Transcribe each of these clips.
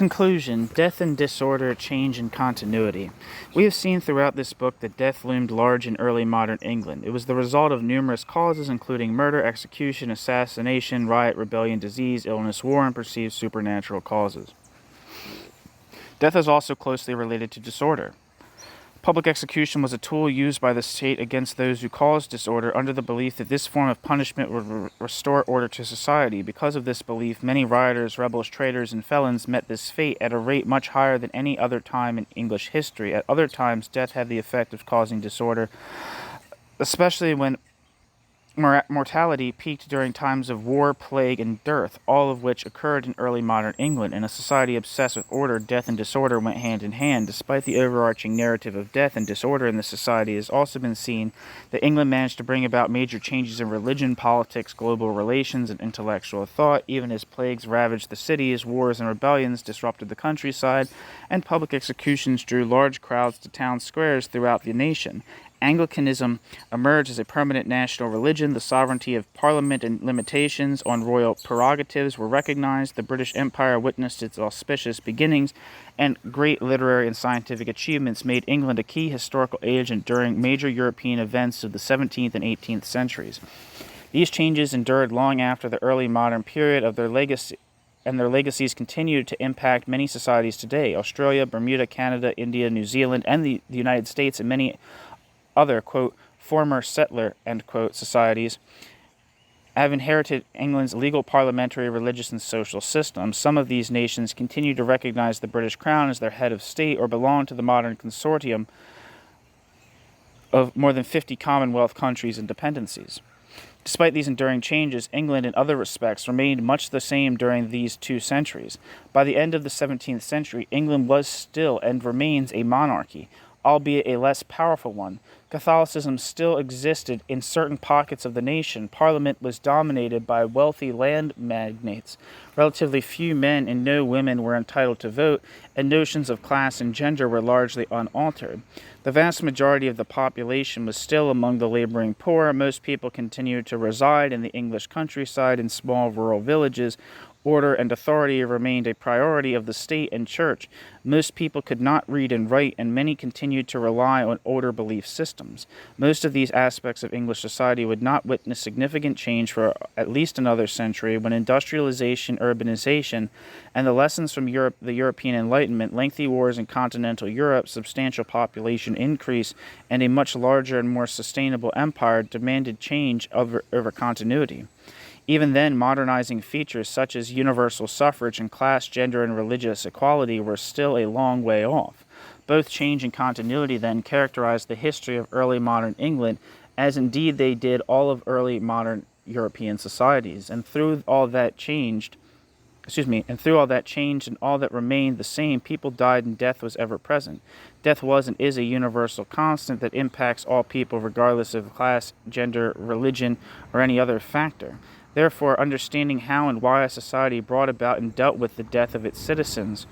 Conclusion: Death and disorder, change and continuity. We have seen throughout this book that death loomed large in early modern England. It was the result of numerous causes, including murder, execution, assassination, riot, rebellion, disease, illness, war, and perceived supernatural causes. Death is also closely related to disorder. Public execution was a tool used by the state against those who caused disorder under the belief that this form of punishment would restore order to society. Because of this belief, many rioters, rebels, traitors, and felons met this fate at a rate much higher than any other time in English history. At other times, death had the effect of causing disorder, especially when mortality peaked during times of war, plague, and dearth, all of which occurred in early modern England. In a society obsessed with order, death and disorder went hand in hand. Despite the overarching narrative of death and disorder in the society, it has also been seen that England managed to bring about major changes in religion, politics, global relations, and intellectual thought, even as plagues ravaged the cities, wars and rebellions disrupted the countryside, and public executions drew large crowds to town squares throughout the nation. Anglicanism emerged as a permanent national religion. The sovereignty of Parliament and limitations on royal prerogatives were recognized. The British Empire witnessed its auspicious beginnings, and great literary and scientific achievements made England a key historical agent during major European events of the 17th and 18th centuries. These changes endured long after the early modern period of their legacy, and their legacies continue to impact many societies today. Australia, Bermuda, Canada, India, New Zealand, and the United States, and many other, quote, former settler, end quote, societies have inherited England's legal, parliamentary, religious, and social systems. Some of these nations continue to recognize the British Crown as their head of state or belong to the modern consortium of more than 50 Commonwealth countries and dependencies. Despite these enduring changes, England in other respects remained much the same during these 2 centuries. By the end of the 17th century, England was still and remains a monarchy, albeit a less powerful one. Catholicism still existed in certain pockets of the nation. Parliament was dominated by wealthy land magnates. Relatively few men and no women were entitled to vote, and notions of class and gender were largely unaltered. The vast majority of the population was still among the laboring poor. Most people continued to reside in the English countryside in small rural villages. Order and authority remained a priority of the state and church. Most people could not read and write, and many continued to rely on older belief systems. Most of these aspects of English society would not witness significant change for at least another century, when industrialization, urbanization, and the lessons from the European Enlightenment, lengthy wars in continental Europe, substantial population increase, and a much larger and more sustainable empire demanded change over continuity. Even then, modernizing features such as universal suffrage and class, gender, and religious equality were still a long way off. Both change and continuity then characterized the history of early modern England, as indeed they did all of early modern European societies. And through all that changed and all that remained the same, people died and death was ever present. Death was and is a universal constant that impacts all people regardless of class, gender, religion, or any other factor. Therefore, understanding how and why a society brought about and dealt with the death of its citizens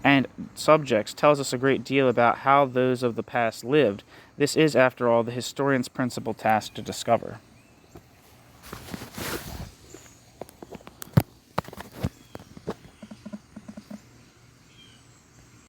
and subjects tells us a great deal about how those of the past lived. This is, after all, the historian's principal task to discover.